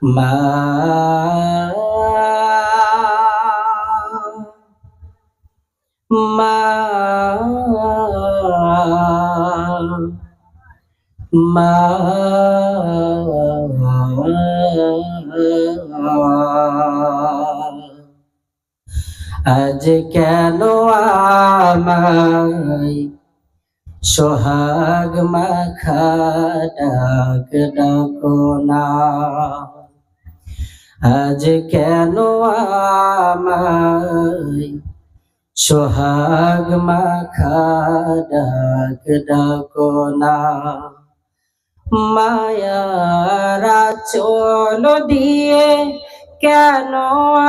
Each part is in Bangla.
মা মা মা আজ কেন আমায় সোহাগ মাখা ডাক ডাকো না, আজ কেন আমায় সোহাগ মাখা ডাক ডাকো না। মায়ারা চল দিয়ে কেন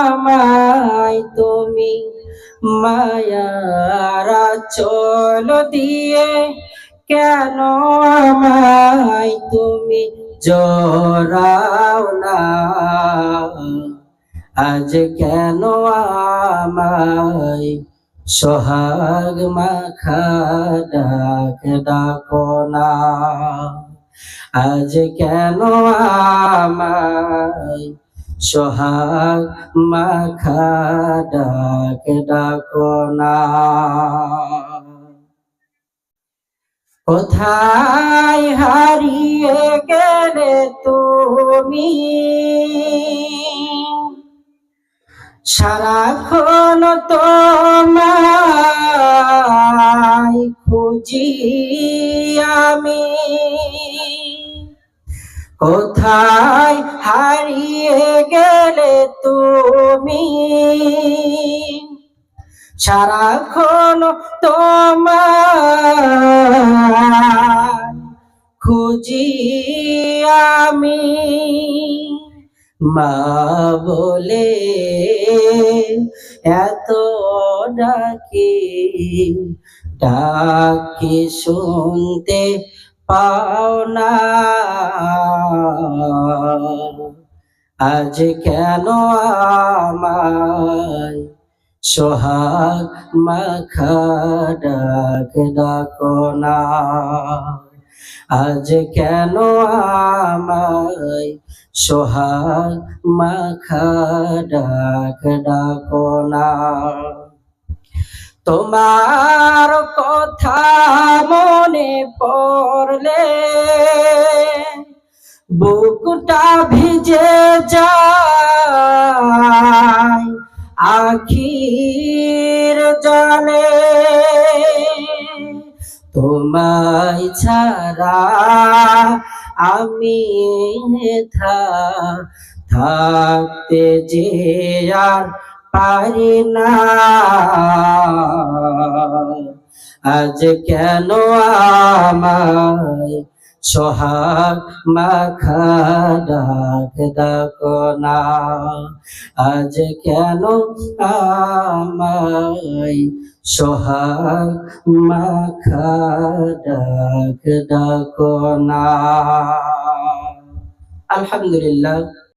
আমায় তুমি, মায়ারা চল দিয়ে কেন আমায় তুমি জড়াও না, আজ কেন আমায় সোহাগ মাখা ডাক ডাকো না, আজ কেন আমায় সোহাগ মাখা ডাক ডাকো না। কোথায় হারিয়ে গেলে তুমি, সারাক্ষণ তোমায় খুঁজি আমি, কোথায় হারিয়ে গেলে তুমি, সারাক্ষণ তোমায় খুঁজি আমি। মা বলে এত ডাকি, ডাকি শুনতে পাও না, আজ কেন আমায় সোহাগ মাখা ডাক ডাকো না, আজ কেন আমায় সোহাগ মাখা ডাক ডাকো না। তোমার কথা মনে পড়লে বুকটা ভিজে যায় আখির জলে, তোমায় ছাড়া আমি থাকতে যে আর পারি না, আজ কেন আমায় সোহাগ মাখা ডাক ডাকো না, আজ কেন আমায় সোহাগ মাখা ডাক ডাকো না। আলহামদুলিল্লাহ।